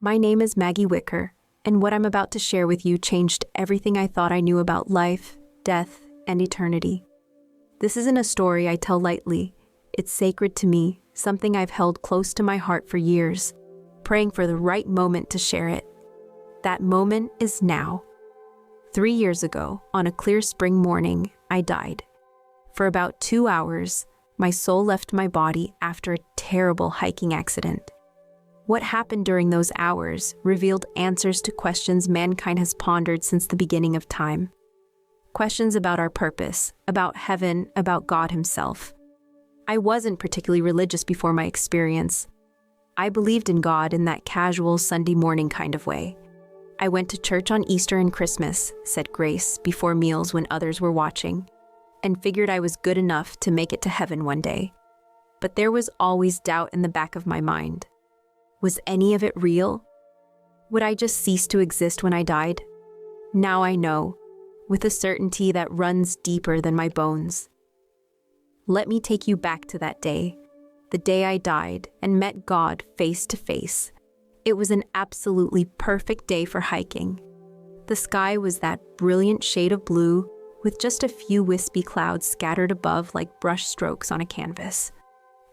My name is Maggie Wicker, and what I'm about to share with you changed everything I thought I knew about life, death, and eternity. This isn't a story I tell lightly. It's sacred to me, something I've held close to my heart for years, praying for the right moment to share it. That moment is now. 3 years ago, on a clear spring morning, I died. For about 2 hours, my soul left my body after a terrible hiking accident. What happened during those hours revealed answers to questions mankind has pondered since the beginning of time. Questions about our purpose, about heaven, about God himself. I wasn't particularly religious before my experience. I believed in God in that casual Sunday morning kind of way. I went to church on Easter and Christmas, said grace before meals when others were watching, and figured I was good enough to make it to heaven one day. But there was always doubt in the back of my mind. Was any of it real? Would I just cease to exist when I died? Now I know, with a certainty that runs deeper than my bones. Let me take you back to that day, the day I died and met God face to face. It was an absolutely perfect day for hiking. The sky was that brilliant shade of blue, with just a few wispy clouds scattered above like brush strokes on a canvas.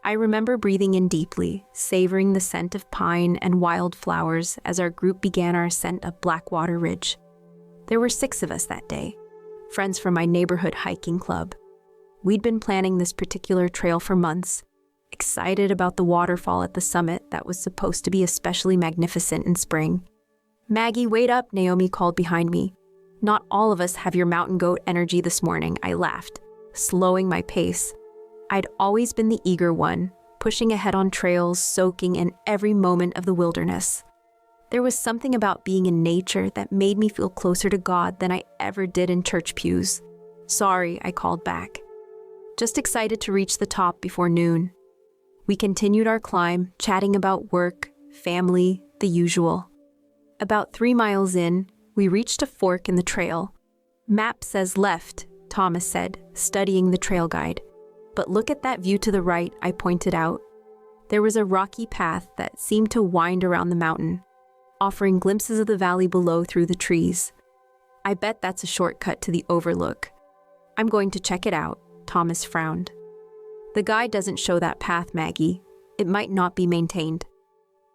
I remember breathing in deeply, savoring the scent of pine and wildflowers as our group began our ascent up Blackwater Ridge. There were 6 of us that day, friends from my neighborhood hiking club. We'd been planning this particular trail for months, excited about the waterfall at the summit that was supposed to be especially magnificent in spring. "Maggie, wait up," Naomi called behind me. "Not all of us have your mountain goat energy this morning," I laughed, slowing my pace. I'd always been the eager one, pushing ahead on trails, soaking in every moment of the wilderness. There was something about being in nature that made me feel closer to God than I ever did in church pews. "Sorry," I called back. Just excited to reach the top before noon. We continued our climb, chatting about work, family, the usual. About 3 miles in, we reached a fork in the trail. "Map says left," Thomas said, studying the trail guide. "But look at that view to the right," I pointed out. There was a rocky path that seemed to wind around the mountain, offering glimpses of the valley below through the trees. "I bet that's a shortcut to the overlook." "I'm going to check it out," Thomas frowned. "The guide doesn't show that path, Maggie. It might not be maintained."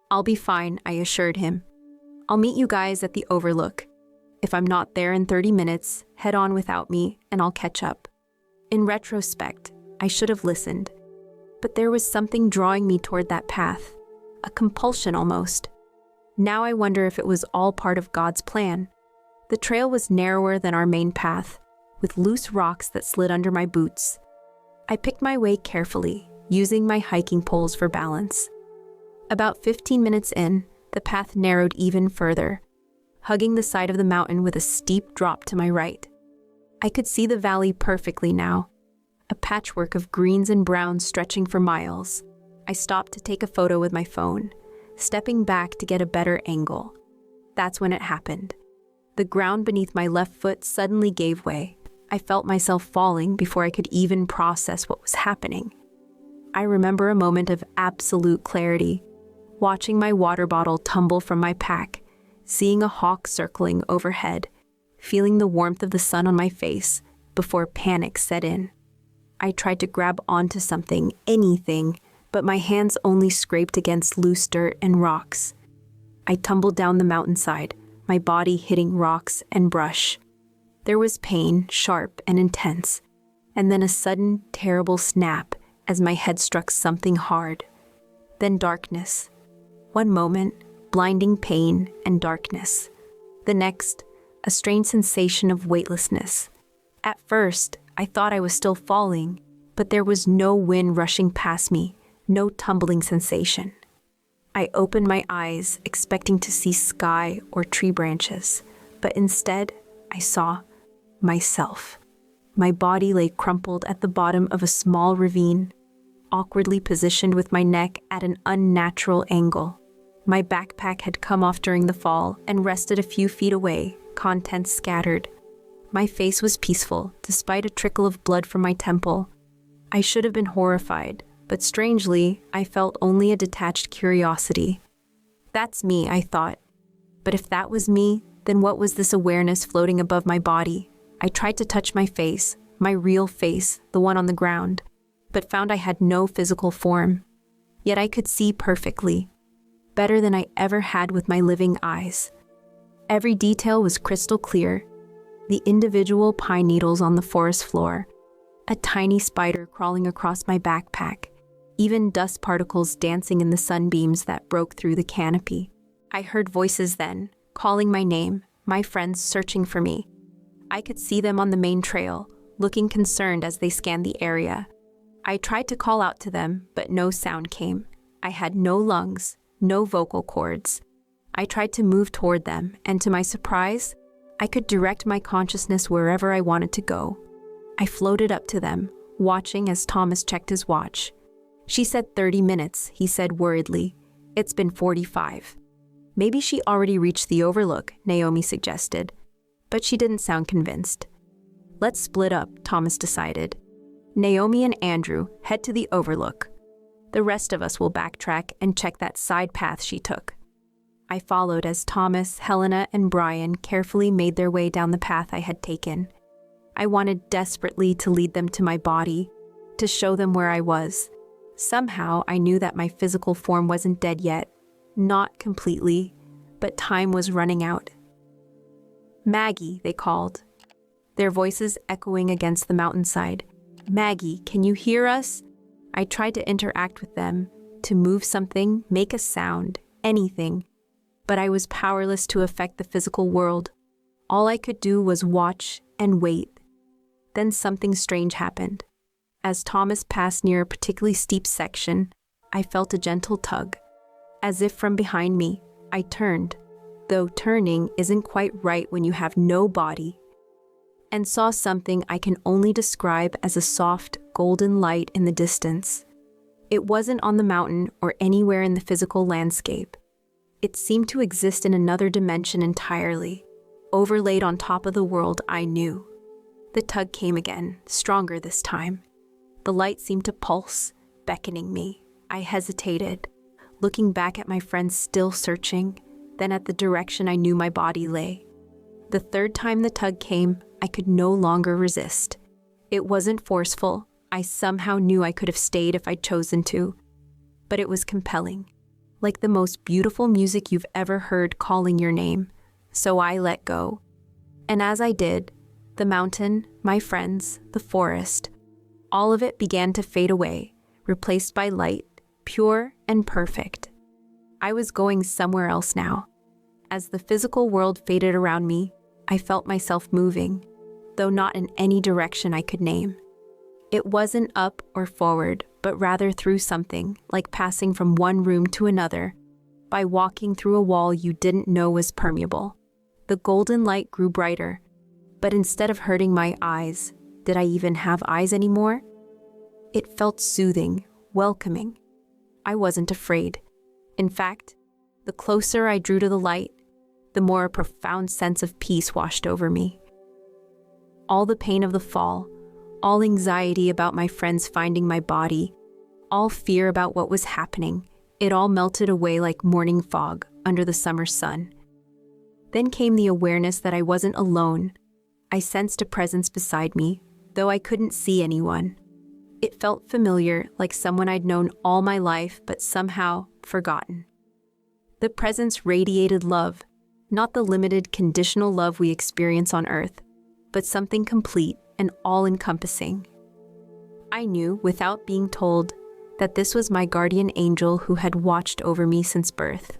"I'll be fine," I assured him. "I'll meet you guys at the overlook. If I'm not there in 30 minutes, head on without me, and I'll catch up." In retrospect, I should have listened. But there was something drawing me toward that path, a compulsion almost. Now I wonder if it was all part of God's plan. The trail was narrower than our main path, with loose rocks that slid under my boots. I picked my way carefully, using my hiking poles for balance. About 15 minutes in, the path narrowed even further, hugging the side of the mountain with a steep drop to my right. I could see the valley perfectly now, a patchwork of greens and browns stretching for miles. I stopped to take a photo with my phone, stepping back to get a better angle. That's when it happened. The ground beneath my left foot suddenly gave way. I felt myself falling before I could even process what was happening. I remember a moment of absolute clarity, watching my water bottle tumble from my pack, seeing a hawk circling overhead, feeling the warmth of the sun on my face before panic set in. I tried to grab onto something, anything, but my hands only scraped against loose dirt and rocks. I tumbled down the mountainside, my body hitting rocks and brush. There was pain, sharp and intense, and then a sudden, terrible snap as my head struck something hard. Then darkness. One moment, blinding pain and darkness. The next, a strange sensation of weightlessness. At first, I thought I was still falling, but there was no wind rushing past me, no tumbling sensation. I opened my eyes, expecting to see sky or tree branches, but instead, I saw myself. My body lay crumpled at the bottom of a small ravine, awkwardly positioned with my neck at an unnatural angle. My backpack had come off during the fall and rested a few feet away, contents scattered. My face was peaceful, despite a trickle of blood from my temple. I should have been horrified, but strangely, I felt only a detached curiosity. That's me, I thought. But if that was me, then what was this awareness floating above my body? I tried to touch my face, my real face, the one on the ground, but found I had no physical form. Yet I could see perfectly, better than I ever had with my living eyes. Every detail was crystal clear. The individual pine needles on the forest floor, a tiny spider crawling across my backpack, even dust particles dancing in the sunbeams that broke through the canopy. I heard voices then, calling my name, my friends searching for me. I could see them on the main trail, looking concerned as they scanned the area. I tried to call out to them, but no sound came. I had no lungs, no vocal cords. I tried to move toward them, and to my surprise, I could direct my consciousness wherever I wanted to go. I floated up to them, watching as Thomas checked his watch. She said 30 minutes, he said worriedly. It's been 45. Maybe she already reached the overlook, Naomi suggested. But she didn't sound convinced. Let's split up, Thomas decided. Naomi and Andrew head to the overlook. The rest of us will backtrack and check that side path she took. I followed as Thomas, Helena, and Brian carefully made their way down the path I had taken. I wanted desperately to lead them to my body, to show them where I was. Somehow, I knew that my physical form wasn't dead yet. Not completely, but time was running out. Maggie, they called, their voices echoing against the mountainside. Maggie, can you hear us? I tried to interact with them, to move something, make a sound, anything. But I was powerless to affect the physical world. All I could do was watch and wait. Then something strange happened. As Thomas passed near a particularly steep section, I felt a gentle tug. As if from behind me, I turned, though turning isn't quite right when you have no body, and saw something I can only describe as a soft, golden light in the distance. It wasn't on the mountain or anywhere in the physical landscape. It seemed to exist in another dimension entirely, overlaid on top of the world I knew. The tug came again, stronger this time. The light seemed to pulse, beckoning me. I hesitated, looking back at my friends still searching, then at the direction I knew my body lay. The third time the tug came, I could no longer resist. It wasn't forceful. I somehow knew I could have stayed if I'd chosen to. But it was compelling, like the most beautiful music you've ever heard calling your name. So I let go. And as I did, the mountain, my friends, the forest, all of it began to fade away, replaced by light, pure and perfect. I was going somewhere else now. As the physical world faded around me, I felt myself moving, though not in any direction I could name. It wasn't up or forward, but rather through something, like passing from one room to another, by walking through a wall you didn't know was permeable. The golden light grew brighter, but instead of hurting my eyes, did I even have eyes anymore? It felt soothing, welcoming. I wasn't afraid. In fact, the closer I drew to the light, the more a profound sense of peace washed over me. All the pain of the fall, all anxiety about my friends finding my body, all fear about what was happening, it all melted away like morning fog under the summer sun. Then came the awareness that I wasn't alone. I sensed a presence beside me, though I couldn't see anyone. It felt familiar, like someone I'd known all my life, but somehow forgotten. The presence radiated love, not the limited, conditional love we experience on Earth, but something complete and all-encompassing. I knew, without being told, that this was my guardian angel who had watched over me since birth.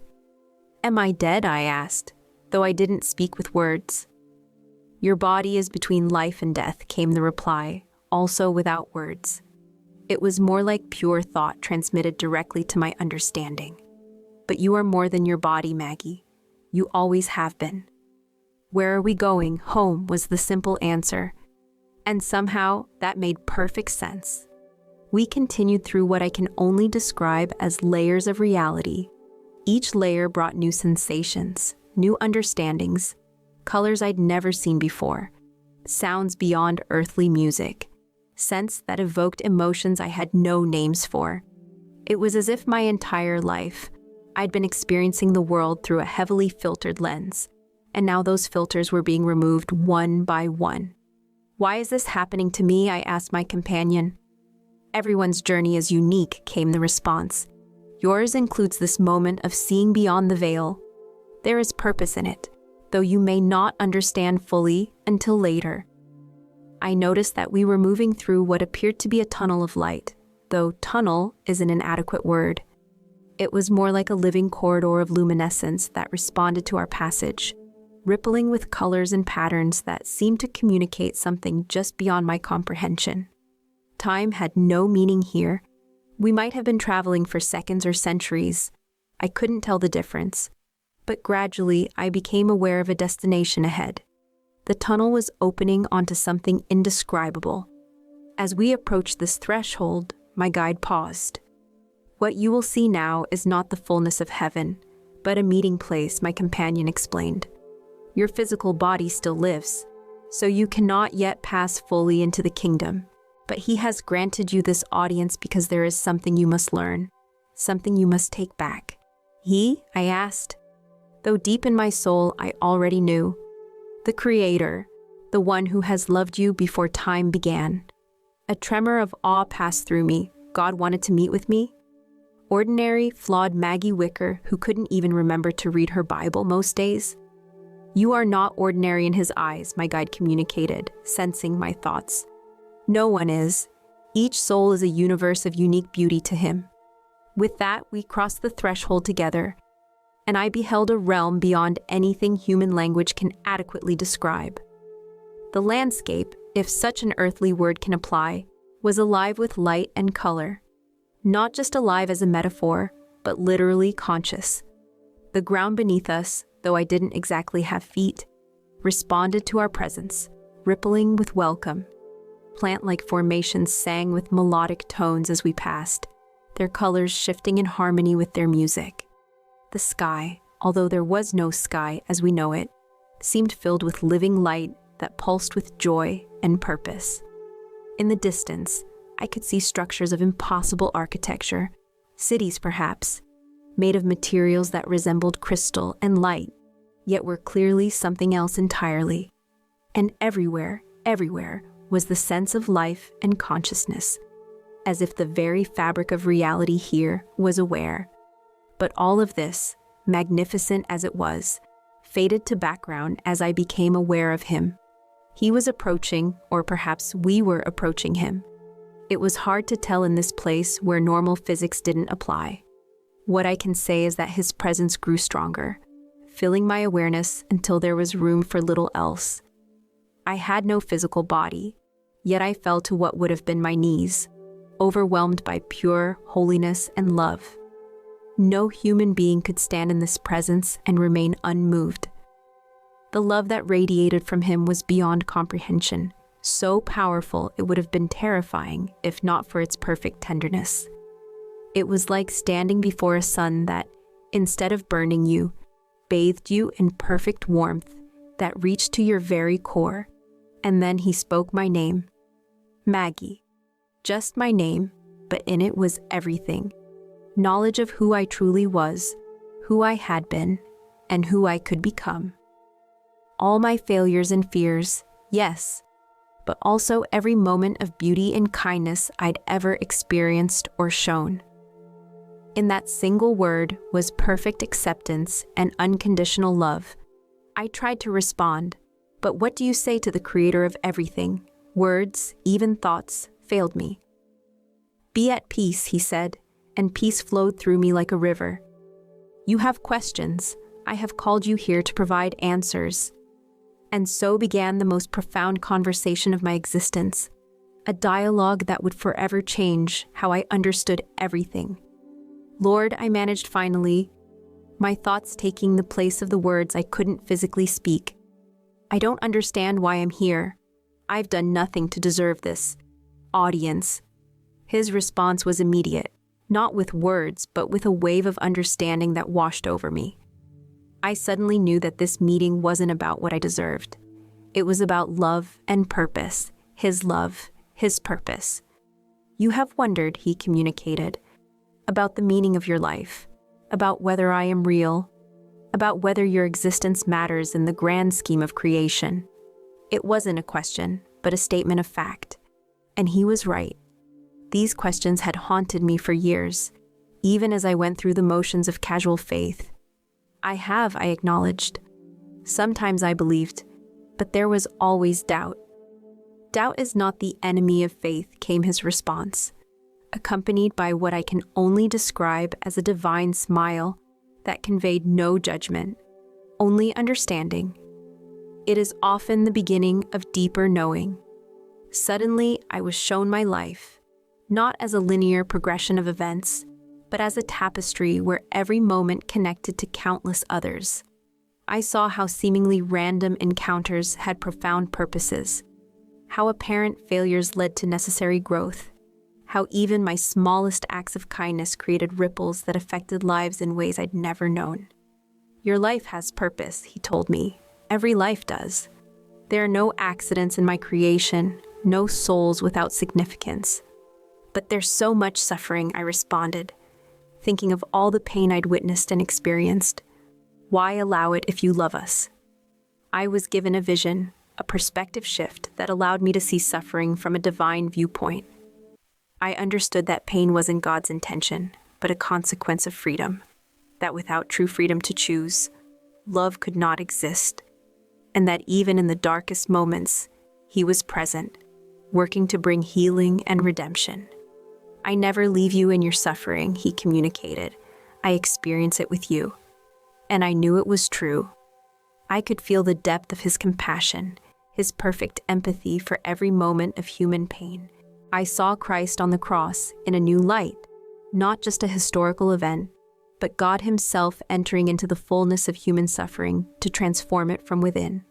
"Am I dead?" I asked, though I didn't speak with words. "Your body is between life and death," came the reply, also without words. It was more like pure thought transmitted directly to my understanding. "But you are more than your body, Maggie. You always have been." "Where are we going? Home," was the simple answer. And somehow, that made perfect sense. We continued through what I can only describe as layers of reality. Each layer brought new sensations, new understandings, colors I'd never seen before, sounds beyond earthly music, scents that evoked emotions I had no names for. It was as if my entire life, I'd been experiencing the world through a heavily filtered lens, and now those filters were being removed one by one. "Why is this happening to me?" I asked my companion. "Everyone's journey is unique," came the response. "Yours includes this moment of seeing beyond the veil. There is purpose in it, though you may not understand fully until later." I noticed that we were moving through what appeared to be a tunnel of light, though tunnel is an inadequate word. It was more like a living corridor of luminescence that responded to our passage, rippling with colors and patterns that seemed to communicate something just beyond my comprehension. Time had no meaning here. We might have been traveling for seconds or centuries. I couldn't tell the difference. But gradually, I became aware of a destination ahead. The tunnel was opening onto something indescribable. As we approached this threshold, my guide paused. "What you will see now is not the fullness of heaven, but a meeting place," my companion explained. "Your physical body still lives, so you cannot yet pass fully into the kingdom. But he has granted you this audience because there is something you must learn, something you must take back." "He?" I asked. Though deep in my soul, I already knew. The Creator, the one who has loved you before time began. A tremor of awe passed through me. God wanted to meet with me? Ordinary, flawed Maggie Wicker who couldn't even remember to read her Bible most days? "You are not ordinary in his eyes," my guide communicated, sensing my thoughts. "No one is. Each soul is a universe of unique beauty to him." With that, we crossed the threshold together, and I beheld a realm beyond anything human language can adequately describe. The landscape, if such an earthly word can apply, was alive with light and color. Not just alive as a metaphor, but literally conscious. The ground beneath us, though I didn't exactly have feet, responded to our presence, rippling with welcome. Plant-like formations sang with melodic tones as we passed, their colors shifting in harmony with their music. The sky, although there was no sky as we know it, seemed filled with living light that pulsed with joy and purpose. In the distance, I could see structures of impossible architecture, cities perhaps, made of materials that resembled crystal and light, yet were clearly something else entirely. And everywhere, was the sense of life and consciousness, as if the very fabric of reality here was aware. But all of this, magnificent as it was, faded to background as I became aware of him. He was approaching, or perhaps we were approaching him. It was hard to tell in this place where normal physics didn't apply. What I can say is that his presence grew stronger, filling my awareness until there was room for little else. I had no physical body, yet I fell to what would have been my knees, overwhelmed by pure holiness and love. No human being could stand in this presence and remain unmoved. The love that radiated from him was beyond comprehension, so powerful it would have been terrifying if not for its perfect tenderness. It was like standing before a sun that, instead of burning you, bathed you in perfect warmth that reached to your very core. And then he spoke my name. Maggie. Just my name, but in it was everything. Knowledge of who I truly was, who I had been, and who I could become. All my failures and fears, yes, but also every moment of beauty and kindness I'd ever experienced or shown. In that single word was perfect acceptance and unconditional love. I tried to respond, but what do you say to the Creator of everything? Words, even thoughts, failed me. "Be at peace," he said, and peace flowed through me like a river. "You have questions. I have called you here to provide answers." And so began the most profound conversation of my existence, a dialogue that would forever change how I understood everything. "Lord," I managed finally, my thoughts taking the place of the words I couldn't physically speak. "I don't understand why I'm here. I've done nothing to deserve this audience." His response was immediate, not with words, but with a wave of understanding that washed over me. I suddenly knew that this meeting wasn't about what I deserved. It was about love and purpose, his love, his purpose. "You have wondered," he communicated, "about the meaning of your life. about whether I am real, about whether your existence matters in the grand scheme of creation. It wasn't a question, but a statement of fact. And he was right. These questions had haunted me for years, even as I went through the motions of casual faith. I acknowledged. Sometimes I believed, but there was always doubt. Doubt is not the enemy of faith, came his response, accompanied by what I can only describe as a divine smile that conveyed no judgment, only understanding. It is often the beginning of deeper knowing. Suddenly, I was shown my life, not as a linear progression of events, but as a tapestry where every moment connected to countless others. I saw how seemingly random encounters had profound purposes, how apparent failures led to necessary growth, how even my smallest acts of kindness created ripples that affected lives in ways I'd never known. Your life has purpose, he told me. Every life does. There are no accidents in my creation, no souls without significance. But there's so much suffering, I responded, thinking of all the pain I'd witnessed and experienced. Why allow it if you love us? I was given a vision, a perspective shift that allowed me to see suffering from a divine viewpoint. I understood that pain wasn't God's intention, but a consequence of freedom, that without true freedom to choose, love could not exist, and that even in the darkest moments, he was present, working to bring healing and redemption. I never leave you in your suffering, he communicated. I experience it with you. And I knew it was true. I could feel the depth of his compassion, his perfect empathy for every moment of human pain. I saw Christ on the cross in a new light, not just a historical event, but God himself entering into the fullness of human suffering to transform it from within.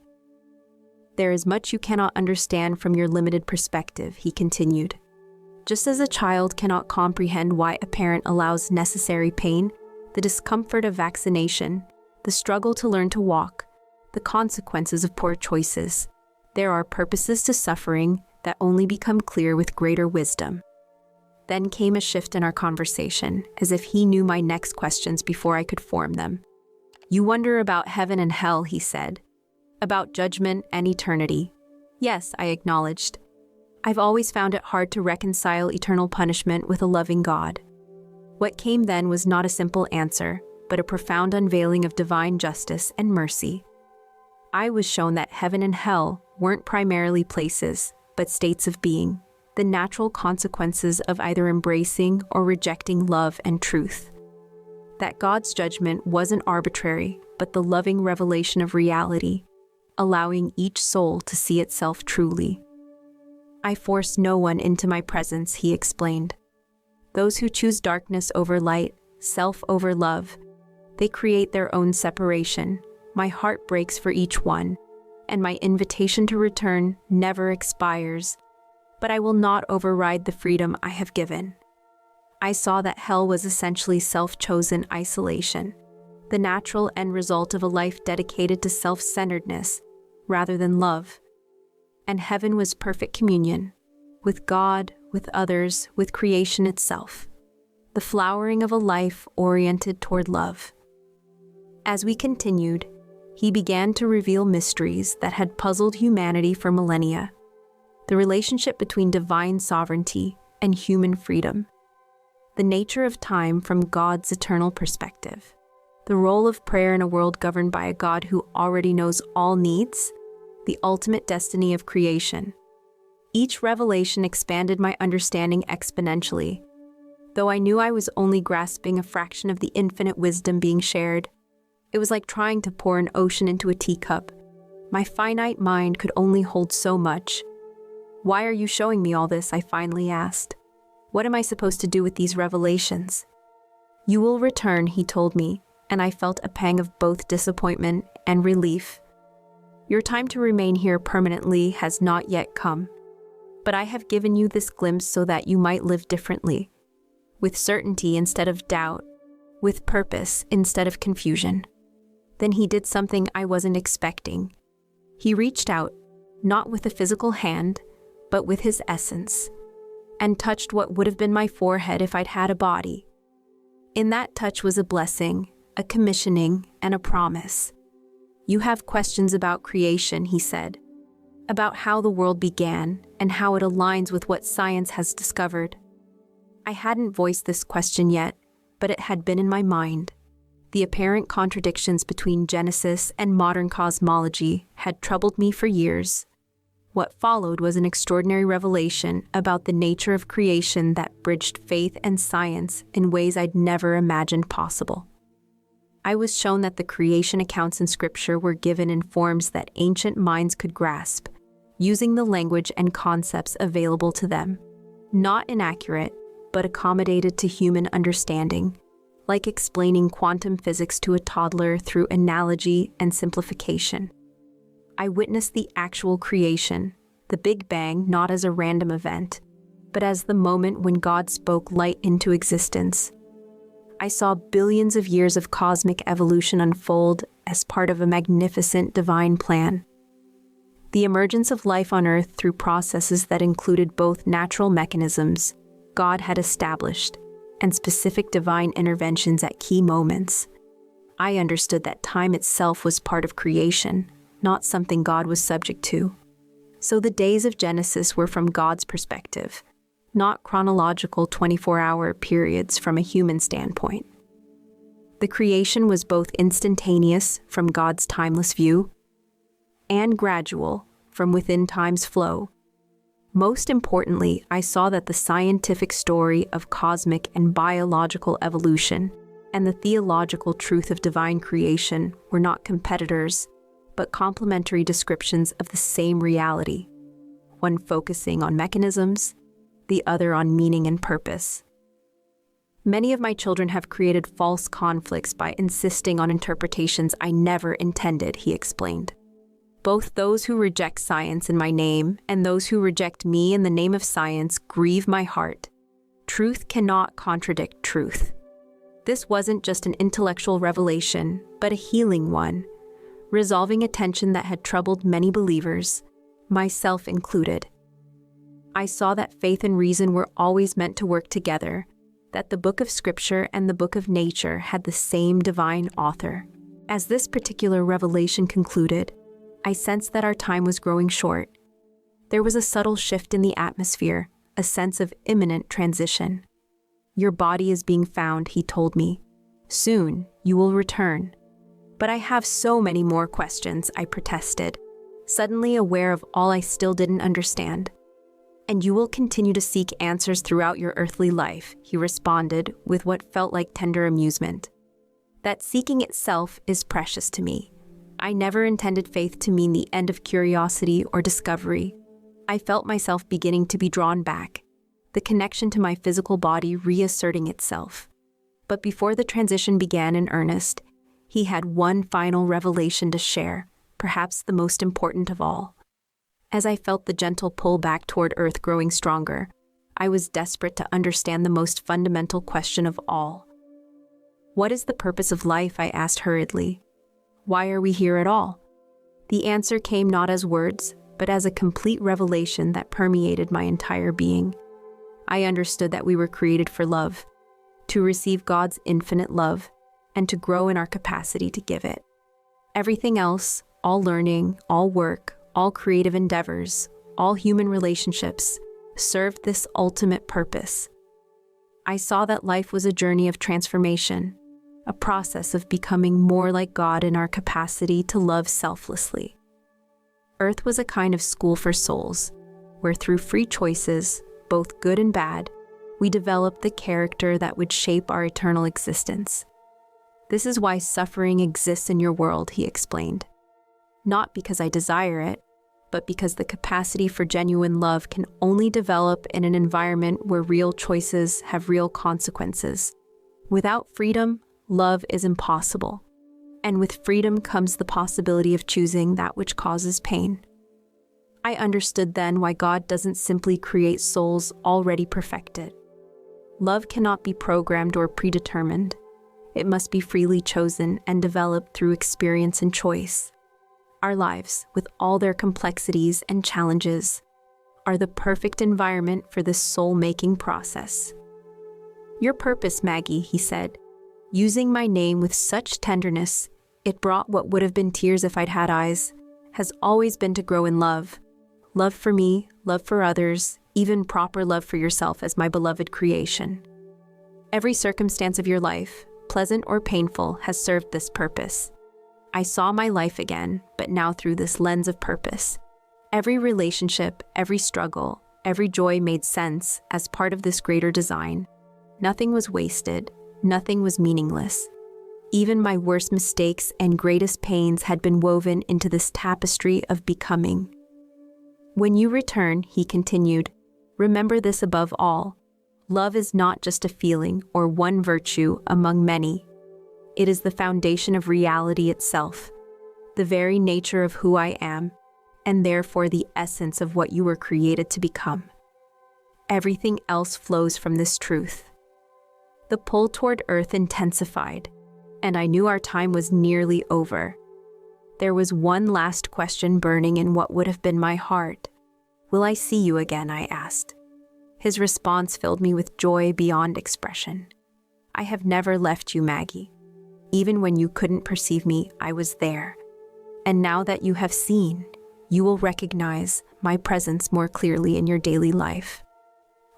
There is much you cannot understand from your limited perspective, he continued. Just as a child cannot comprehend why a parent allows necessary pain, the discomfort of vaccination, the struggle to learn to walk, the consequences of poor choices, there are purposes to suffering that only become clear with greater wisdom. Then came a shift in our conversation, as if he knew my next questions before I could form them. You wonder about heaven and hell, he said. About judgment and eternity. Yes, I acknowledged. I've always found it hard to reconcile eternal punishment with a loving God. What came then was not a simple answer, but a profound unveiling of divine justice and mercy. I was shown that heaven and hell weren't primarily places, but states of being, the natural consequences of either embracing or rejecting love and truth. That God's judgment wasn't arbitrary, but the loving revelation of reality, allowing each soul to see itself truly. I force no one into my presence, he explained. Those who choose darkness over light, self over love, they create their own separation. My heart breaks for each one, and my invitation to return never expires, but I will not override the freedom I have given. I saw that hell was essentially self-chosen isolation, the natural end result of a life dedicated to self-centeredness rather than love. And heaven was perfect communion, with God, with others, with creation itself, the flowering of a life oriented toward love. As we continued, he began to reveal mysteries that had puzzled humanity for millennia. The relationship between divine sovereignty and human freedom. The nature of time from God's eternal perspective. The role of prayer in a world governed by a God who already knows all needs. The ultimate destiny of creation. Each revelation expanded my understanding exponentially. Though I knew I was only grasping a fraction of the infinite wisdom being shared, it was like trying to pour an ocean into a teacup. My finite mind could only hold so much. Why are you showing me all this? I finally asked. What am I supposed to do with these revelations? You will return, he told me, and I felt a pang of both disappointment and relief. Your time to remain here permanently has not yet come, but I have given you this glimpse so that you might live differently, with certainty instead of doubt, with purpose instead of confusion. Then he did something I wasn't expecting. He reached out, not with a physical hand, but with his essence, and touched what would have been my forehead if I'd had a body. In that touch was a blessing, a commissioning, and a promise. You have questions about creation, he said, about how the world began and how it aligns with what science has discovered. I hadn't voiced this question yet, but it had been in my mind. The apparent contradictions between Genesis and modern cosmology had troubled me for years. What followed was an extraordinary revelation about the nature of creation that bridged faith and science in ways I'd never imagined possible. I was shown that the creation accounts in Scripture were given in forms that ancient minds could grasp, using the language and concepts available to them. Not inaccurate, but accommodated to human understanding, like explaining quantum physics to a toddler through analogy and simplification. I witnessed the actual creation, the Big Bang, not as a random event, but as the moment when God spoke light into existence. I saw billions of years of cosmic evolution unfold as part of a magnificent divine plan. The emergence of life on Earth through processes that included both natural mechanisms God had established and specific divine interventions at key moments. I understood that time itself was part of creation, not something God was subject to. So the days of Genesis were from God's perspective, not chronological 24-hour periods from a human standpoint. The creation was both instantaneous from God's timeless view and gradual from within time's flow. Most importantly, I saw that the scientific story of cosmic and biological evolution and the theological truth of divine creation were not competitors, but complementary descriptions of the same reality, one focusing on mechanisms, the other on meaning and purpose. Many of my children have created false conflicts by insisting on interpretations I never intended, he explained. Both those who reject science in my name and those who reject me in the name of science grieve my heart. Truth cannot contradict truth. This wasn't just an intellectual revelation, but a healing one, resolving a tension that had troubled many believers, myself included. I saw that faith and reason were always meant to work together, that the book of Scripture and the book of nature had the same divine author. As this particular revelation concluded, I sensed that our time was growing short. There was a subtle shift in the atmosphere, a sense of imminent transition. Your body is being found, he told me. Soon, you will return. But I have so many more questions, I protested, suddenly aware of all I still didn't understand. And you will continue to seek answers throughout your earthly life, he responded with what felt like tender amusement. That seeking itself is precious to me. I never intended faith to mean the end of curiosity or discovery. I felt myself beginning to be drawn back, the connection to my physical body reasserting itself. But before the transition began in earnest, he had one final revelation to share, perhaps the most important of all. As I felt the gentle pull back toward Earth growing stronger, I was desperate to understand the most fundamental question of all. What is the purpose of life? I asked hurriedly. Why are we here at all? The answer came not as words, but as a complete revelation that permeated my entire being. I understood that we were created for love, to receive God's infinite love, and to grow in our capacity to give it. Everything else, all learning, all work, all creative endeavors, all human relationships, served this ultimate purpose. I saw that life was a journey of transformation, a process of becoming more like God in our capacity to love selflessly. Earth was a kind of school for souls, where through free choices, both good and bad, we developed the character that would shape our eternal existence. This is why suffering exists in your world, he explained. Not because I desire it, but because the capacity for genuine love can only develop in an environment where real choices have real consequences. Without freedom, love is impossible. And with freedom comes the possibility of choosing that which causes pain. I understood then why God doesn't simply create souls already perfected. Love cannot be programmed or predetermined. It must be freely chosen and developed through experience and choice. Our lives, with all their complexities and challenges, are the perfect environment for this soul-making process. Your purpose, Maggie, he said, using my name with such tenderness, it brought what would have been tears if I'd had eyes, has always been to grow in love. Love for me, love for others, even proper love for yourself as my beloved creation. Every circumstance of your life, pleasant or painful, has served this purpose. I saw my life again, but now through this lens of purpose. Every relationship, every struggle, every joy made sense as part of this greater design. Nothing was wasted, nothing was meaningless. Even my worst mistakes and greatest pains had been woven into this tapestry of becoming. When you return, he continued, remember this above all. Love is not just a feeling or one virtue among many. It is the foundation of reality itself, the very nature of who I am, and therefore the essence of what you were created to become. Everything else flows from this truth. The pull toward Earth intensified, and I knew our time was nearly over. There was one last question burning in what would have been my heart. Will I see you again? I asked. His response filled me with joy beyond expression. I have never left you, Maggie. Even when you couldn't perceive me, I was there. And now that you have seen, you will recognize my presence more clearly in your daily life.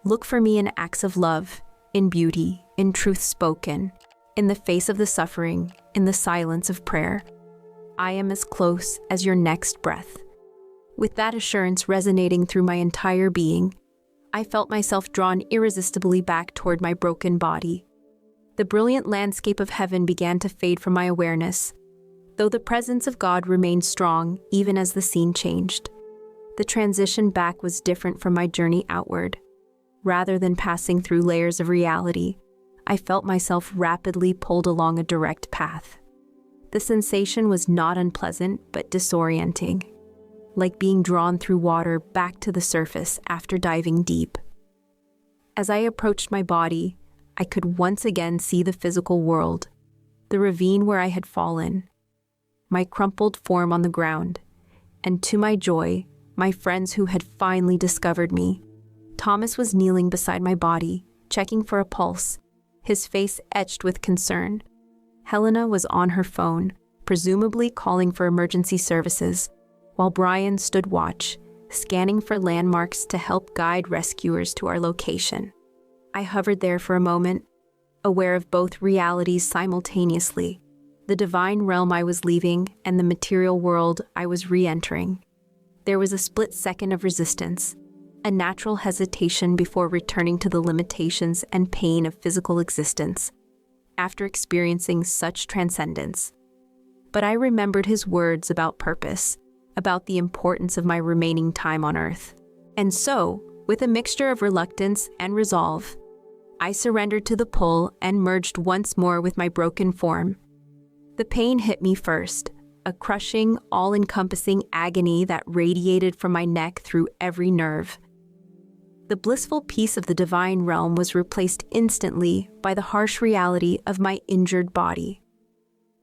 Look for me in acts of love, in beauty, in truth spoken, in the face of the suffering, in the silence of prayer. I am as close as your next breath. With that assurance resonating through my entire being, I felt myself drawn irresistibly back toward my broken body. The brilliant landscape of heaven began to fade from my awareness, though the presence of God remained strong even as the scene changed. The transition back was different from my journey outward. Rather than passing through layers of reality, I felt myself rapidly pulled along a direct path. The sensation was not unpleasant, but disorienting, like being drawn through water back to the surface after diving deep. As I approached my body, I could once again see the physical world, the ravine where I had fallen, my crumpled form on the ground, and to my joy, my friends who had finally discovered me. Thomas was kneeling beside my body, checking for a pulse, his face etched with concern. Helena was on her phone, presumably calling for emergency services, while Brian stood watch, scanning for landmarks to help guide rescuers to our location. I hovered there for a moment, aware of both realities simultaneously, the divine realm I was leaving and the material world I was re-entering. There was a split second of resistance, a natural hesitation before returning to the limitations and pain of physical existence, after experiencing such transcendence. But I remembered his words about purpose, about the importance of my remaining time on Earth. And so, with a mixture of reluctance and resolve, I surrendered to the pull and merged once more with my broken form. The pain hit me first, a crushing, all-encompassing agony that radiated from my neck through every nerve. The blissful peace of the divine realm was replaced instantly by the harsh reality of my injured body.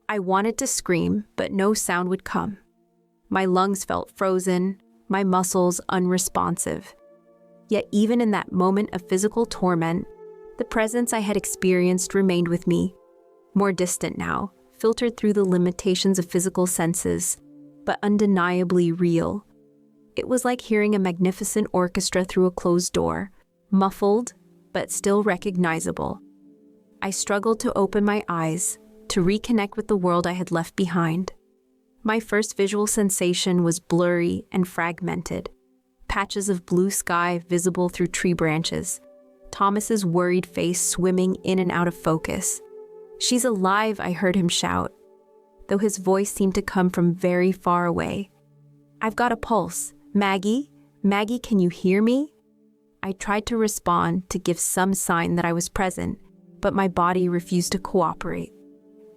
I wanted to scream, but no sound would come. My lungs felt frozen, my muscles unresponsive. Yet even in that moment of physical torment, the presence I had experienced remained with me, more distant now, filtered through the limitations of physical senses, but undeniably real. It was like hearing a magnificent orchestra through a closed door, muffled, but still recognizable. I struggled to open my eyes, to reconnect with the world I had left behind. My first visual sensation was blurry and fragmented, patches of blue sky visible through tree branches, Thomas's worried face swimming in and out of focus. "She's alive," I heard him shout, though his voice seemed to come from very far away. "I've got a pulse. Maggie? Maggie, can you hear me?" I tried to respond, to give some sign that I was present, but my body refused to cooperate.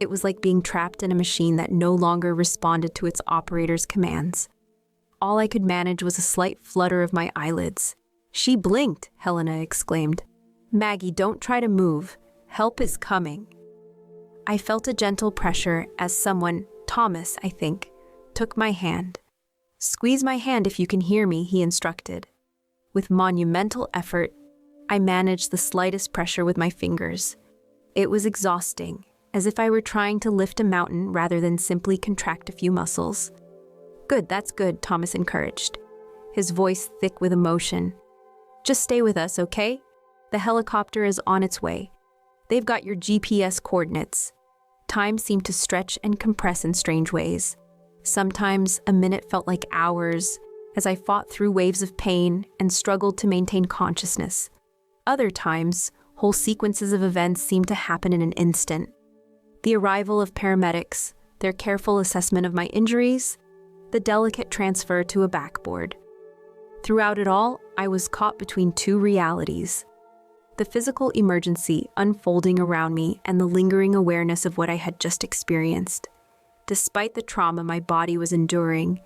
It was like being trapped in a machine that no longer responded to its operator's commands. All I could manage was a slight flutter of my eyelids. "She blinked," Helena exclaimed. "Maggie, don't try to move. Help is coming." I felt a gentle pressure as someone, Thomas, I think, took my hand. "Squeeze my hand if you can hear me," he instructed. With monumental effort, I managed the slightest pressure with my fingers. It was exhausting, as if I were trying to lift a mountain rather than simply contract a few muscles. "Good, that's good," Thomas encouraged, his voice thick with emotion. "Just stay with us, okay? The helicopter is on its way. They've got your GPS coordinates." Time seemed to stretch and compress in strange ways. Sometimes a minute felt like hours as I fought through waves of pain and struggled to maintain consciousness. Other times, whole sequences of events seemed to happen in an instant. The arrival of paramedics, their careful assessment of my injuries, the delicate transfer to a backboard. Throughout it all, I was caught between two realities: the physical emergency unfolding around me and the lingering awareness of what I had just experienced. Despite the trauma my body was enduring,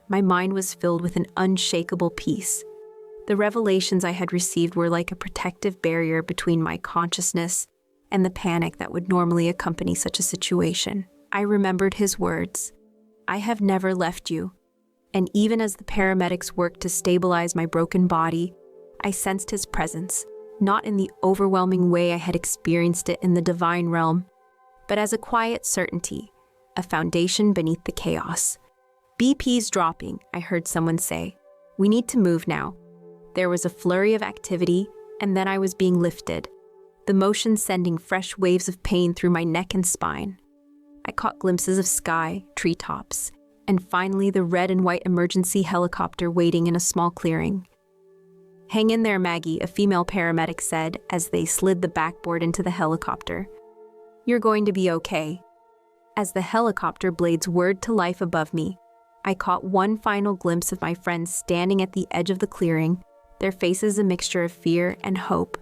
my mind was filled with an unshakable peace. The revelations I had received were like a protective barrier between my consciousness and the panic that would normally accompany such a situation. I remembered his words, "I have never left you." And even as the paramedics worked to stabilize my broken body, I sensed his presence, not in the overwhelming way I had experienced it in the divine realm, but as a quiet certainty, a foundation beneath the chaos. "BP's dropping," I heard someone say. "We need to move now." There was a flurry of activity, and then I was being lifted, the motion sending fresh waves of pain through my neck and spine. I caught glimpses of sky, treetops, and finally the red and white emergency helicopter waiting in a small clearing. "Hang in there, Maggie," a female paramedic said as they slid the backboard into the helicopter. "You're going to be okay." As the helicopter blades whirred to life above me, I caught one final glimpse of my friends standing at the edge of the clearing, their faces a mixture of fear and hope.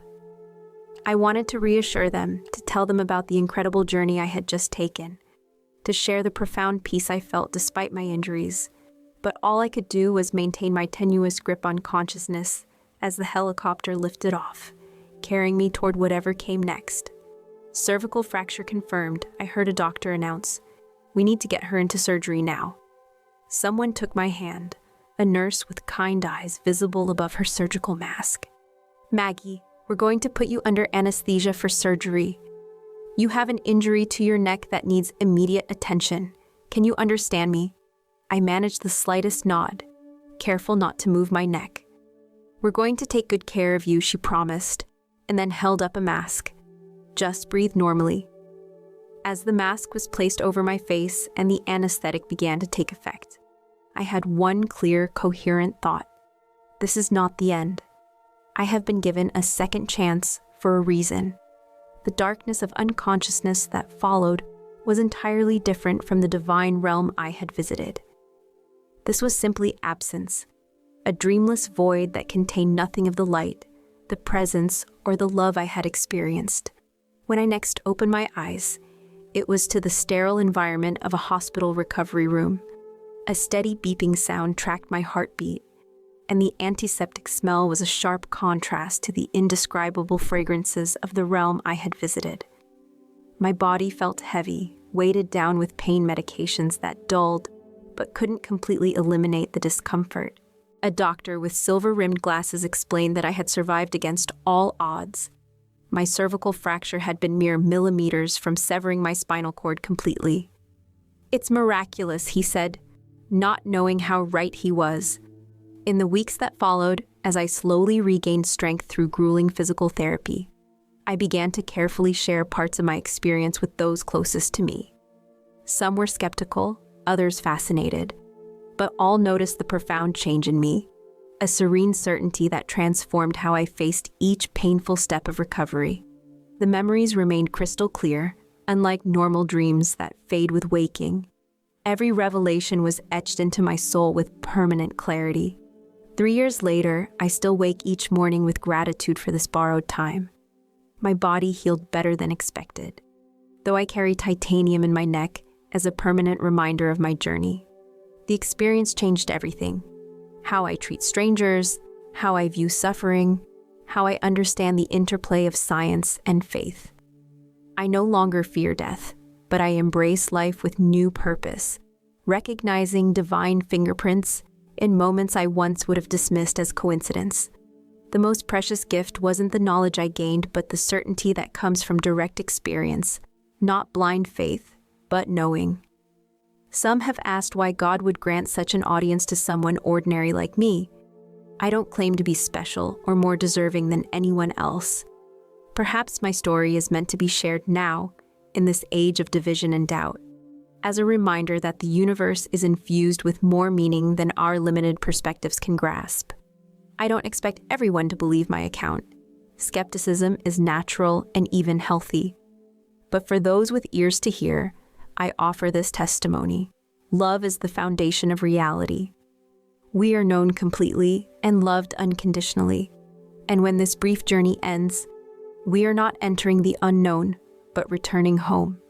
I wanted to reassure them, to tell them about the incredible journey I had just taken, to share the profound peace I felt despite my injuries, but all I could do was maintain my tenuous grip on consciousness as the helicopter lifted off, carrying me toward whatever came next. "Cervical fracture confirmed," I heard a doctor announce. "We need to get her into surgery now." Someone took my hand, a nurse with kind eyes visible above her surgical mask. "Maggie, we're going to put you under anesthesia for surgery. You have an injury to your neck that needs immediate attention. Can you understand me?" I managed the slightest nod, careful not to move my neck. "We're going to take good care of you," she promised, and then held up a mask. "Just breathe normally." As the mask was placed over my face and the anesthetic began to take effect, I had one clear, coherent thought. This is not the end. I have been given a second chance for a reason. The darkness of unconsciousness that followed was entirely different from the divine realm I had visited. This was simply absence, a dreamless void that contained nothing of the light, the presence, or the love I had experienced. When I next opened my eyes, it was to the sterile environment of a hospital recovery room. A steady beeping sound tracked my heartbeat, and the antiseptic smell was a sharp contrast to the indescribable fragrances of the realm I had visited. My body felt heavy, weighted down with pain medications that dulled, but couldn't completely eliminate the discomfort. A doctor with silver-rimmed glasses explained that I had survived against all odds. My cervical fracture had been mere millimeters from severing my spinal cord completely. "It's miraculous," he said, not knowing how right he was. In the weeks that followed, as I slowly regained strength through grueling physical therapy, I began to carefully share parts of my experience with those closest to me. Some were skeptical, others fascinated, but all noticed the profound change in me, a serene certainty that transformed how I faced each painful step of recovery. The memories remained crystal clear, unlike normal dreams that fade with waking. Every revelation was etched into my soul with permanent clarity. 3 years later, I still wake each morning with gratitude for this borrowed time. My body healed better than expected, though I carry titanium in my neck as a permanent reminder of my journey. The experience changed everything: how I treat strangers, how I view suffering, how I understand the interplay of science and faith. I no longer fear death, but I embrace life with new purpose, recognizing divine fingerprints in moments I once would have dismissed as coincidence. The most precious gift wasn't the knowledge I gained, but the certainty that comes from direct experience, not blind faith, but knowing. Some have asked why God would grant such an audience to someone ordinary like me. I don't claim to be special or more deserving than anyone else. Perhaps my story is meant to be shared now, in this age of division and doubt, as a reminder that the universe is infused with more meaning than our limited perspectives can grasp. I don't expect everyone to believe my account. Skepticism is natural and even healthy. But for those with ears to hear, I offer this testimony. Love is the foundation of reality. We are known completely and loved unconditionally. And when this brief journey ends, we are not entering the unknown, but returning home.